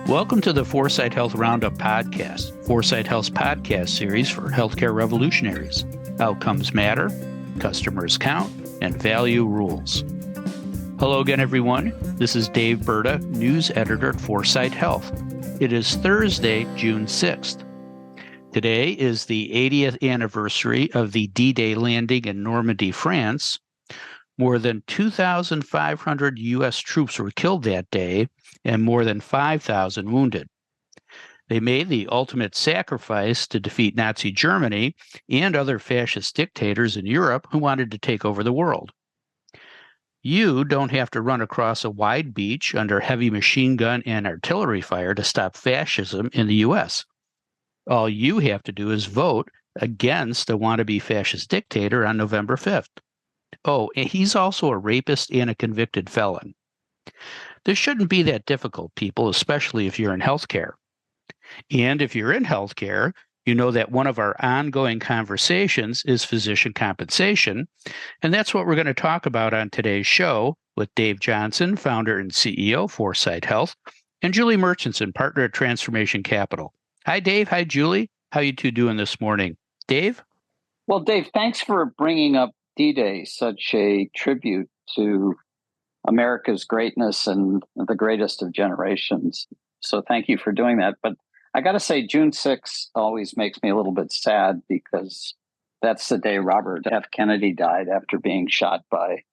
Welcome to the Foresight Health Roundup podcast, Foresight Health's podcast series for healthcare revolutionaries. Outcomes matter, customers count, and value rules. Hello again, everyone. This is Dave Burda, news editor at Foresight Health. It is Thursday, June 6th. Today is the 80th anniversary of the D-Day landing in Normandy, France. More than 2,500 U.S. troops were killed that day and more than 5,000 wounded. They made the ultimate sacrifice to defeat Nazi Germany and other fascist dictators in Europe who wanted to take over the world. You don't have to run across a wide beach under heavy machine gun and artillery fire to stop fascism in the U.S. All you have to do is vote against a wannabe fascist dictator on November 5th. Oh, and he's also a rapist and a convicted felon. This shouldn't be that difficult, people, especially if you're in healthcare. And if you're in healthcare, you know that one of our ongoing conversations is physician compensation. And that's what we're going to talk about on today's show with Dave Johnson, founder and CEO of Foresight Health, and Julie Murchinson, partner at Transformation Capital. Hi, Dave. Hi, Julie. How you two doing this morning? Dave? Well, Dave, thanks for bringing up D-Day, such a tribute to America's greatness and the greatest of generations. So thank you for doing that. But I got to say, June 6th always makes me a little bit sad because that's the day Robert F. Kennedy died after being shot by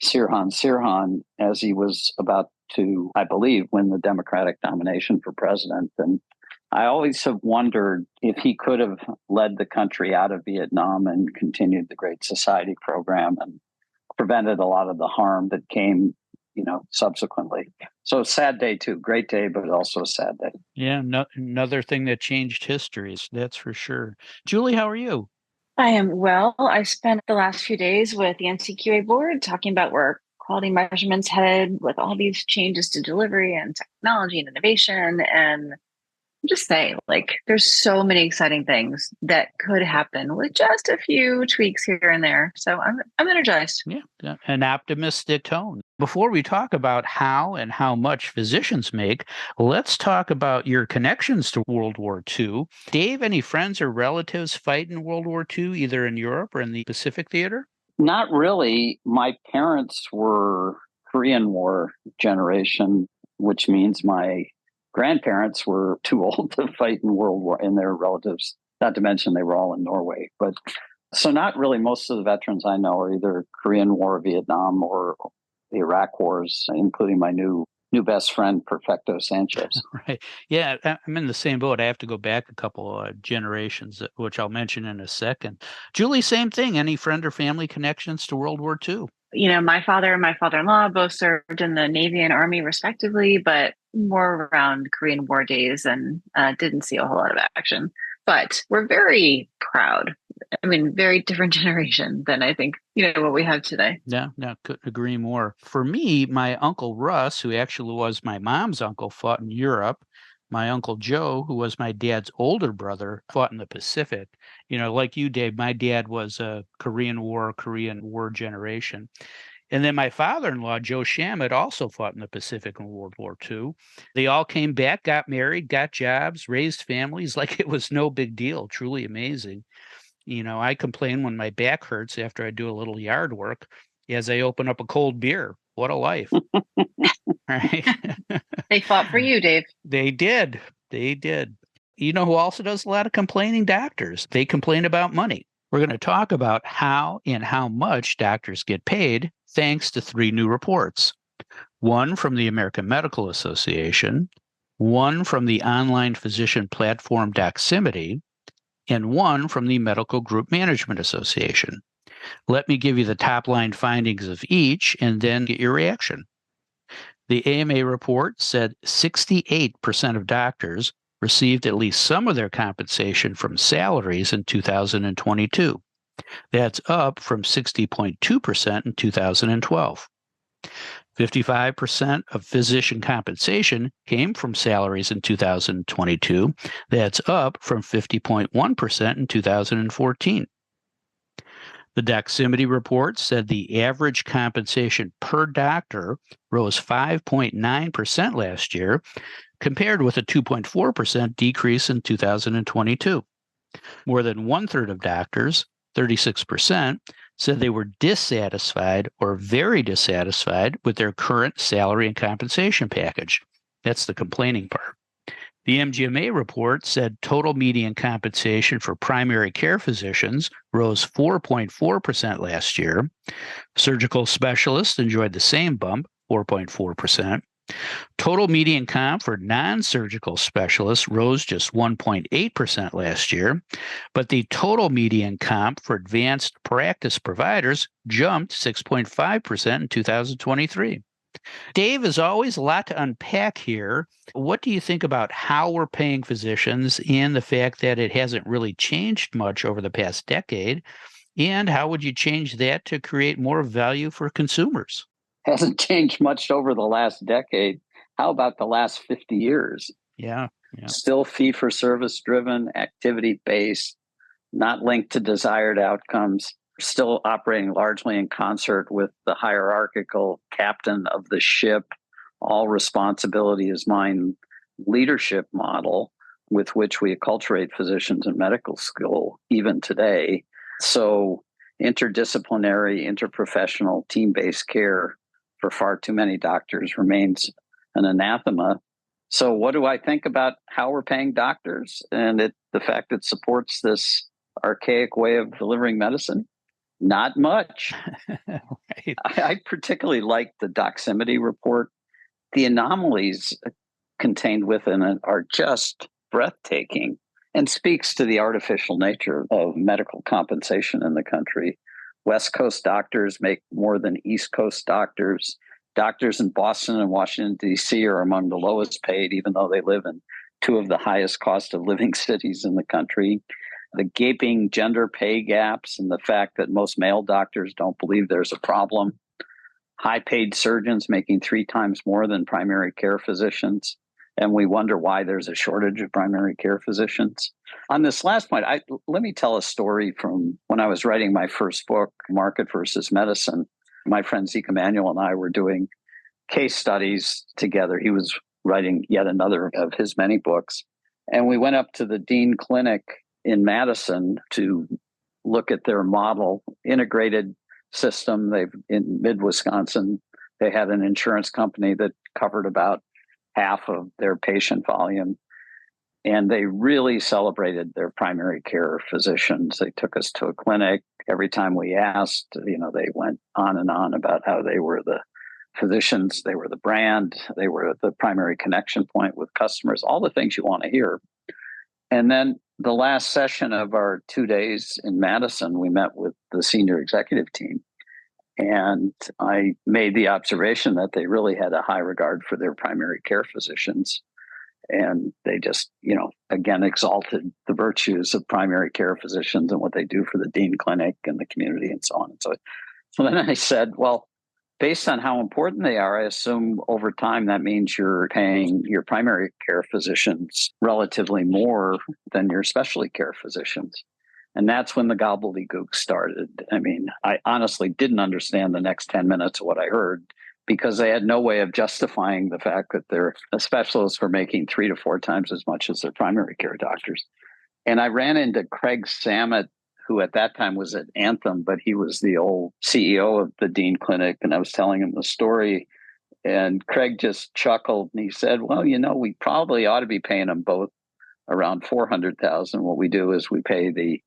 Sirhan as he was about to, I believe, win the Democratic nomination for president. And I always have wondered if he could have led the country out of Vietnam and continued the Great Society program and prevented a lot of the harm that came, subsequently. So sad day too. Great day, but also a sad day. Yeah, another thing that changed history, that's for sure. Julie, how are you? I am well. I spent the last few days with the NCQA board talking about where quality measurements headed with all these changes to delivery and technology and innovation. And just say, there's so many exciting things that could happen with just a few tweaks here and there. So I'm energized. Yeah, an optimistic tone. Before we talk about how and how much physicians make, let's talk about your connections to World War II. Dave, any friends or relatives fight in World War II, either in Europe or in the Pacific Theater? Not really. My parents were Korean War generation, which means my grandparents were too old to fight in World War, and their relatives, not to mention they were all in Norway. But so not really. Most of the veterans I know are either Korean War, Vietnam, or the Iraq wars, including my new best friend, Perfecto Sanchez. Right. Yeah, I'm in the same boat. I have to go back a couple generations, which I'll mention in a second. Julie, same thing. Any friend or family connections to World War II? My father and my father-in-law both served in the Navy and Army respectively, but more around Korean War days and didn't see a whole lot of action. But we're very proud. Very different generation than I think, what we have today. Yeah, couldn't agree more. For me, my Uncle Russ, who actually was my mom's uncle, fought in Europe. My Uncle Joe, who was my dad's older brother, fought in the Pacific. Like you, Dave, my dad was a Korean War generation. And then my father-in-law, Joe Shamit, also fought in the Pacific in World War II. They all came back, got married, got jobs, raised families like it was no big deal. Truly amazing. I complain when my back hurts after I do a little yard work as I open up a cold beer. What a life. Right? They fought for you, Dave. They did. You know who also does a lot of complaining? Doctors. They complain about money. We're going to talk about how and how much doctors get paid thanks to 3 new reports. One from the American Medical Association, one from the online physician platform Doximity, and one from the Medical Group Management Association. Let me give you the top line findings of each and then get your reaction. The AMA report said 68% of doctors received at least some of their compensation from salaries in 2022. That's up from 60.2% in 2012. 55% of physician compensation came from salaries in 2022. That's up from 50.1% in 2014. The Doximity report said the average compensation per doctor rose 5.9% last year, compared with a 2.4% decrease in 2022. More than one-third of doctors, 36%, said they were dissatisfied or very dissatisfied with their current salary and compensation package. That's the complaining part. The MGMA report said total median compensation for primary care physicians rose 4.4% last year. Surgical specialists enjoyed the same bump, 4.4%. Total median comp for non-surgical specialists rose just 1.8% last year, but the total median comp for advanced practice providers jumped 6.5% in 2023. Dave, as always, a lot to unpack here. What do you think about how we're paying physicians and the fact that it hasn't really changed much over the past decade? And how would you change that to create more value for consumers? Hasn't changed much over the last decade. How about the last 50 years? Yeah. Still fee-for-service driven, activity-based, not linked to desired outcomes, still operating largely in concert with the hierarchical captain of the ship. All responsibility is mine leadership model with which we acculturate physicians in medical school even today. So interdisciplinary, interprofessional, team-based care for far too many doctors remains an anathema. So what do I think about how we're paying doctors and the fact it supports this archaic way of delivering medicine? Not much. Right. I particularly like the Doximity report. The anomalies contained within it are just breathtaking and speaks to the artificial nature of medical compensation in the country. West Coast doctors make more than East Coast doctors. Doctors in Boston and Washington, D.C. are among the lowest paid, even though they live in two of the highest cost of living cities in the country. The gaping gender pay gaps and the fact that most male doctors don't believe there's a problem. High paid surgeons making 3 times more than primary care physicians. And we wonder why there's a shortage of primary care physicians. On this last point, let me tell a story from when I was writing my first book, Market versus Medicine. My friend Zeke Emanuel and I were doing case studies together. He was writing yet another of his many books. And we went up to the Dean Clinic in Madison to look at their model integrated system. They've in mid-Wisconsin, they had an insurance company that covered about half of their patient volume. And they really celebrated their primary care physicians. They took us to a clinic. Every time we asked, they went on and on about how they were the physicians, they were the brand, they were the primary connection point with customers, all the things you want to hear. And then the last session of our 2 days in Madison, we met with the senior executive team. And I made the observation that they really had a high regard for their primary care physicians. And they just, again, exalted the virtues of primary care physicians and what they do for the Dean Clinic and the community and so on. And so then I said, well, based on how important they are, I assume over time that means you're paying your primary care physicians relatively more than your specialty care physicians. And that's when the gobbledygook started. I mean, I honestly didn't understand the next 10 minutes of what I heard because they had no way of justifying the fact that their specialists were making 3 to 4 times as much as their primary care doctors. And I ran into Craig Samet, who at that time was at Anthem, but he was the old CEO of the Dean Clinic. And I was telling him the story. And Craig just chuckled and he said, well, we probably ought to be paying them both around $400,000. What we do is we pay the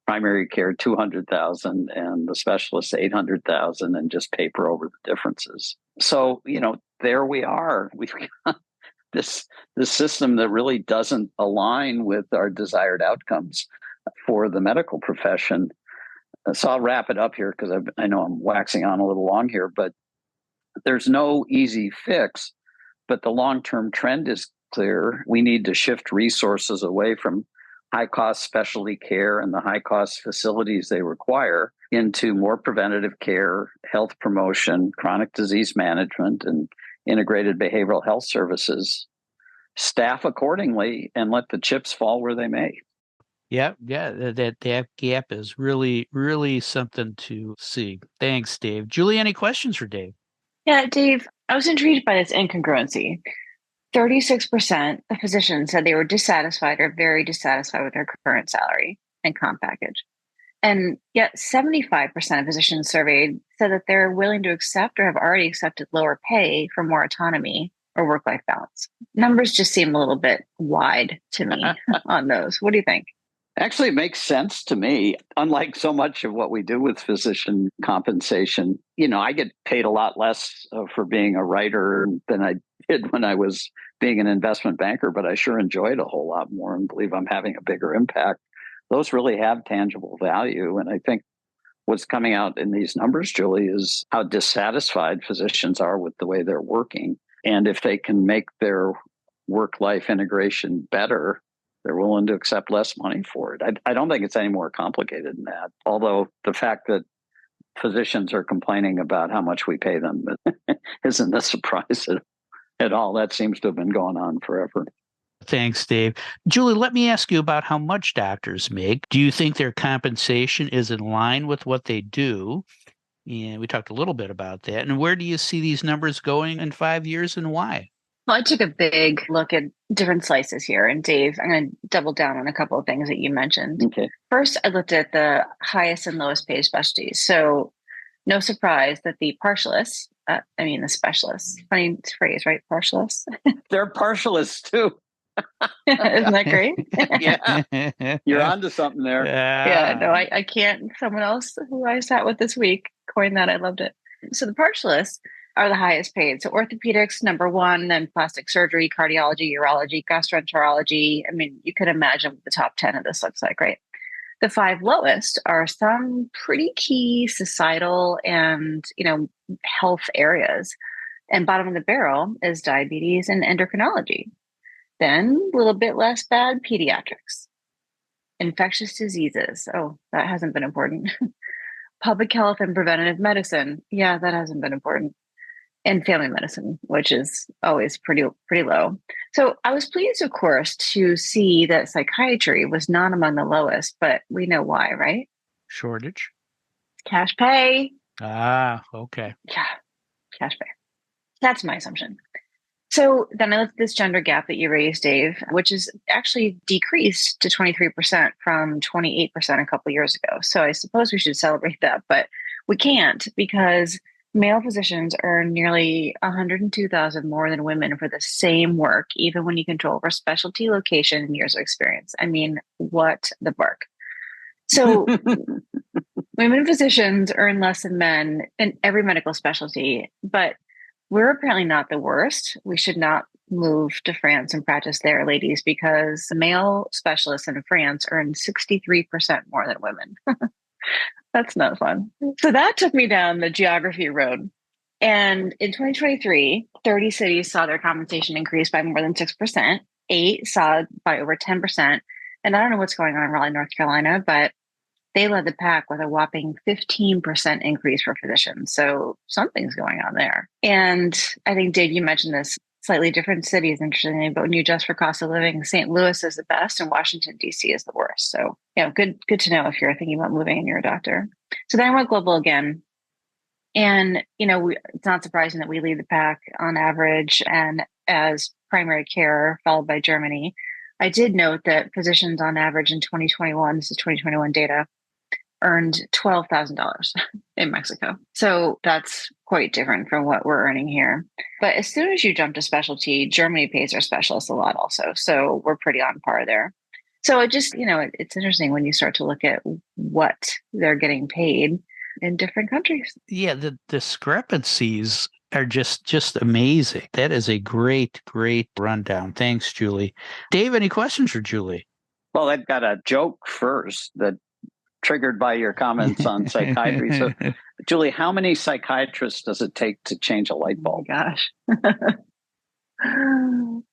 primary care $200,000 and the specialist $800,000 and just paper over the differences. So, there we are. We've got this system that really doesn't align with our desired outcomes for the medical profession. So I'll wrap it up here because I know I'm waxing on a little long here, but there's no easy fix. But the long-term trend is clear. We need to shift resources away from high-cost specialty care and the high-cost facilities they require into more preventative care, health promotion, chronic disease management, and integrated behavioral health services. Staff accordingly and let the chips fall where they may. Yeah, yeah, that gap is really, really something to see. Thanks, Dave. Julie, any questions for Dave? Yeah, Dave, I was intrigued by this incongruency. 36% of physicians said they were dissatisfied or very dissatisfied with their current salary and comp package. And yet 75% of physicians surveyed said that they're willing to accept or have already accepted lower pay for more autonomy or work-life balance. Numbers just seem a little bit wide to me on those. What do you think? Actually, it makes sense to me. Unlike so much of what we do with physician compensation, I get paid a lot less for being a writer than I did when I was being an investment banker, but I sure enjoy it a whole lot more and believe I'm having a bigger impact. Those really have tangible value. And I think what's coming out in these numbers, Julie, is how dissatisfied physicians are with the way they're working. And if they can make their work-life integration better, they're willing to accept less money for it. I don't think it's any more complicated than that. Although the fact that physicians are complaining about how much we pay them isn't a surprise at all. That seems to have been going on forever. Thanks, Dave. Julie, let me ask you about how much doctors make. Do you think their compensation is in line with what they do? And we talked a little bit about that. And where do you see these numbers going in 5 years and why? Well, I took a big look at different slices here. And Dave, I'm going to double down on a couple of things that you mentioned. Okay. First, I looked at the highest and lowest paid specialties. So no surprise that the partialists, the specialists, funny phrase, right? Partialists. They're partialists too. Isn't that great? Yeah. You're onto something there. Yeah, no, I can't. Someone else who I sat with this week coined that. I loved it. So the partialists are the highest paid. So orthopedics, number one, then plastic surgery, cardiology, urology, gastroenterology. I mean, you can imagine what the top 10 of this looks like, right? The 5 lowest are some pretty key societal and, health areas. And bottom of the barrel is diabetes and endocrinology. Then a little bit less bad, pediatrics, infectious diseases. Oh, that hasn't been important. Public health and preventative medicine. Yeah, that hasn't been important. And family medicine, which is always pretty low. So I was pleased, of course, to see that psychiatry was not among the lowest, but we know why, right? Shortage. Cash pay. Okay. Yeah, cash pay. That's my assumption. So then I looked at this gender gap that you raised, Dave, which is actually decreased to 23% from 28% a couple of years ago. So I suppose we should celebrate that, but we can't because male physicians earn nearly $102,000 more than women for the same work, even when you control over specialty, location, and years of experience. I mean, what the bark? So women physicians earn less than men in every medical specialty, but we're apparently not the worst. We should not move to France and practice there, ladies, because the male specialists in France earn 63% more than women. That's not fun. So that took me down the geography road. And in 2023, 30 cities saw their compensation increase by more than 6%. 8 saw by over 10%. And I don't know what's going on in Raleigh, North Carolina, but they led the pack with a whopping 15% increase for physicians. So something's going on there. And I think, Dave, you mentioned this slightly different cities, interestingly, but when you adjust for cost of living, St. Louis is the best and Washington, D.C. is the worst. So, good to know if you're thinking about moving and you're a doctor. So then I went global again. And, it's not surprising that we lead the pack on average and as primary care, followed by Germany. I did note that physicians on average in 2021, this is 2021 data, earned $12,000 in Mexico. So that's quite different from what we're earning here. But as soon as you jump to specialty, Germany pays their specialists a lot also. So we're pretty on par there. So it just, it's interesting when you start to look at what they're getting paid in different countries. Yeah, the discrepancies are just amazing. That is a great rundown. Thanks, Julie. Dave, any questions for Julie? Well, I've got a joke first that triggered by your comments on psychiatry. So, Julie, how many psychiatrists does it take to change a light bulb? Oh my gosh.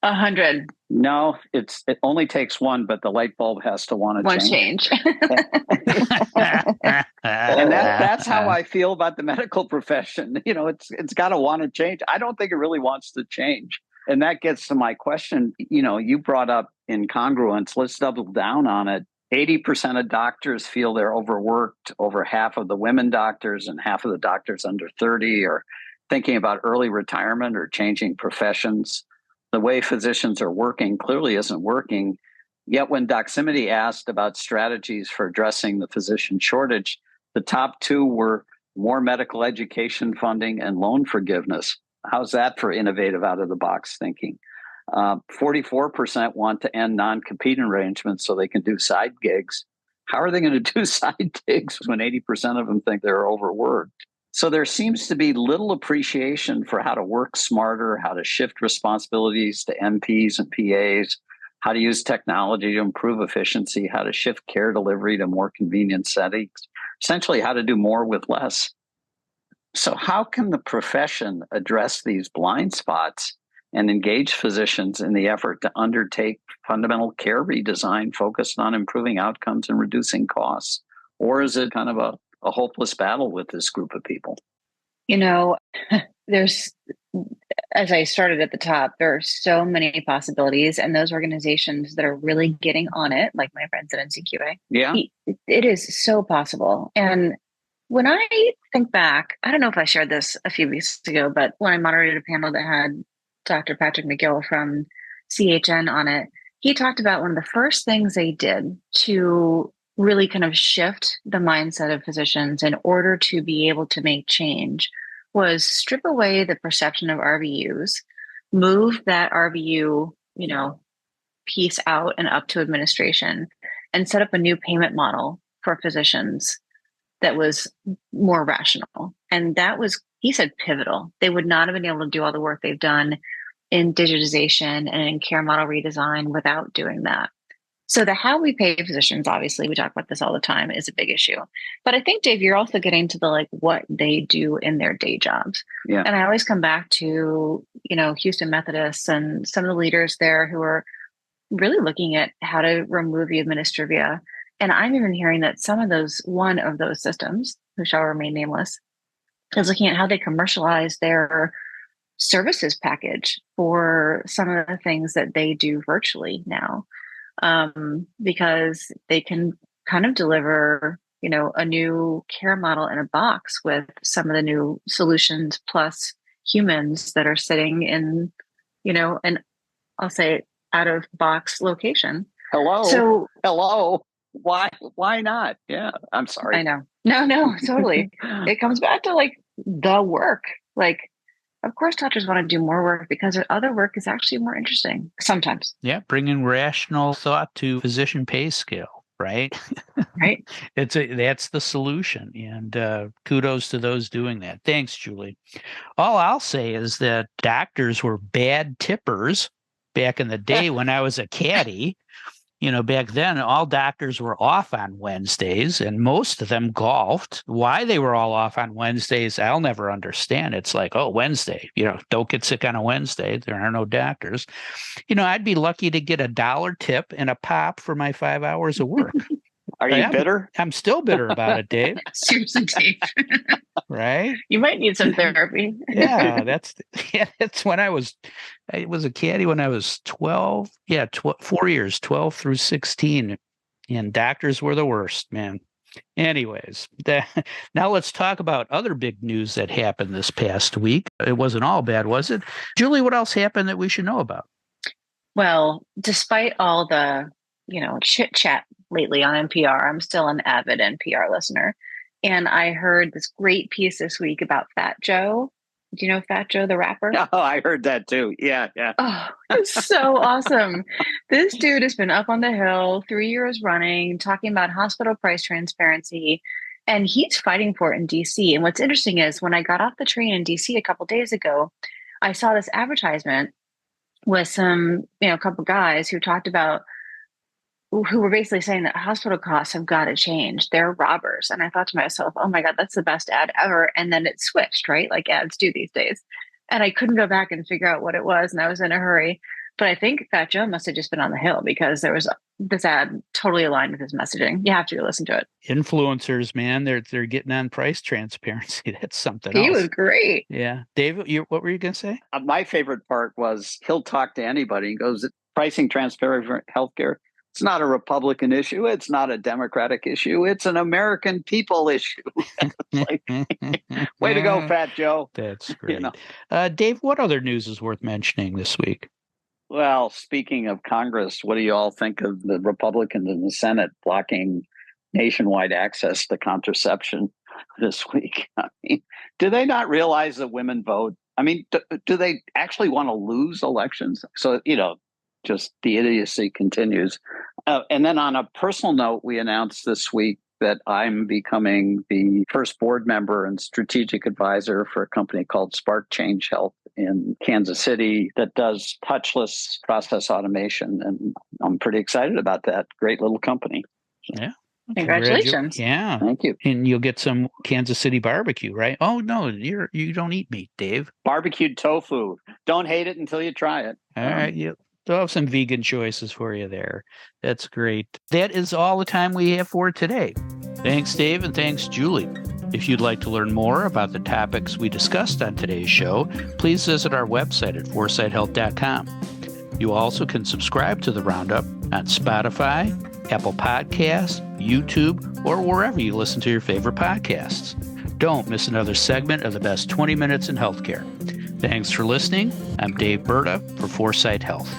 100. No, it only takes one, but the light bulb has to want to change. And that's how I feel about the medical profession. It's got to want to change. I don't think it really wants to change. And that gets to my question. You brought up incongruence. Let's double down on it. 80% of doctors feel they're overworked. Over half of the women doctors and half of the doctors under 30 are thinking about early retirement or changing professions. The way physicians are working clearly isn't working. Yet when Doximity asked about strategies for addressing the physician shortage, the top two were more medical education funding and loan forgiveness. How's that for innovative out-of-the-box thinking? 44% want to end non-compete arrangements so they can do side gigs. How are they going to do side gigs when 80% of them think they're overworked? So there seems to be little appreciation for how to work smarter, how to shift responsibilities to MPs and PAs, how to use technology to improve efficiency, how to shift care delivery to more convenient settings, essentially how to do more with less. So how can the profession address these blind spots and engage physicians in the effort to undertake fundamental care redesign focused on improving outcomes and reducing costs? Or is it kind of a hopeless battle with this group of people? There's, as I started at the top, there are so many possibilities, and those organizations that are really getting on it, like my friends at NCQA, it is so possible. And when I think back, I don't know if I shared this a few weeks ago, but when I moderated a panel that had Dr. Patrick McGill from CHN on it, he talked about one of the first things they did to really kind of shift the mindset of physicians in order to be able to make change was strip away the perception of RVUs, move that RVU, piece out and up to administration, and set up a new payment model for physicians that was more rational. And that was, he said, pivotal. They would not have been able to do all the work they've done in digitization and in care model redesign without doing that. So the how we pay physicians, obviously, we talk about this all the time, is a big issue. But I think, Dave, you're also getting to the what they do in their day jobs. Yeah. And I always come back to, Houston Methodists and some of the leaders there who are really looking at how to remove the administrivia. And I'm even hearing that one of those systems, who shall remain nameless, is looking at how they commercialize their services package for some of the things that they do virtually now. Because they can kind of deliver, a new care model in a box with some of the new solutions plus humans that are sitting in, an, I'll say, out of box location. Hello. Why not? Yeah, I'm sorry. I know. No, totally. It comes back to the work. Of course, doctors want to do more work because their other work is actually more interesting sometimes. Yeah, bringing rational thought to physician pay scale, right? Right. That's the solution, and kudos to those doing that. Thanks, Julie. All I'll say is that doctors were bad tippers back in the day when I was a caddy. Back then, all doctors were off on Wednesdays, and most of them golfed. Why they were all off on Wednesdays, I'll never understand. It's like, oh, Wednesday, don't get sick on a Wednesday. There are no doctors. I'd be lucky to get $1 tip and a pop for my 5 hours of work. Are you bitter? I'm still bitter about it, Dave. Seriously, Dave. Right? You might need some therapy. Yeah, that's when I was a caddy when I was 12. Yeah, 4 years, 12 through 16. And doctors were the worst, man. Anyways, now let's talk about other big news that happened this past week. It wasn't all bad, was it? Julie, what else happened that we should know about? Well, despite all the, chit chat lately on NPR, I'm still an avid NPR listener. And I heard this great piece this week about Fat Joe. Do you know Fat Joe, the rapper? Oh, I heard that too. Yeah. Oh, it's so awesome. This dude has been up on the Hill 3 years running, talking about hospital price transparency, and he's fighting for it in DC. And what's interesting is when I got off the train in DC a couple of days ago, I saw this advertisement with some, a couple of guys who talked about, who were basically saying that hospital costs have got to change. They're robbers. And I thought to myself, oh my God, that's the best ad ever. And then it switched, right? Like ads do these days. And I couldn't go back and figure out what it was. And I was in a hurry. But I think Fat Joe must have just been on the Hill because there was this ad totally aligned with his messaging. You have to listen to it. Influencers, man, they're getting on price transparency. That's something else. He was great. Yeah. David, what were you going to say? My favorite part was he'll talk to anybody. He goes, pricing transparency for healthcare. It's not a Republican issue. It's not a Democratic issue. It's an American people issue. Like, way to go, Fat Joe. That's great. You know? Dave, what other news is worth mentioning this week? Well, speaking of Congress, what do you all think of the Republicans in the Senate blocking nationwide access to contraception this week? I mean, do they not realize that women vote? I mean, do they actually want to lose elections? So, just the idiocy continues. And then on a personal note, we announced this week that I'm becoming the first board member and strategic advisor for a company called Spark Change Health in Kansas City that does touchless process automation. And I'm pretty excited about that. Great little company. Yeah. Congratulations. Yeah. Thank you. And you'll get some Kansas City barbecue, right? Oh, no, you don't eat meat, Dave. Barbecued tofu. Don't hate it until you try it. All right. They'll have some vegan choices for you there. That's great. That is all the time we have for today. Thanks, Dave, and thanks, Julie. If you'd like to learn more about the topics we discussed on today's show, please visit our website at foresightshealth.com. You also can subscribe to the Roundup on Spotify, Apple Podcasts, YouTube, or wherever you listen to your favorite podcasts. Don't miss another segment of the best 20 minutes in healthcare. Thanks for listening. I'm Dave Burda for Foresight Health.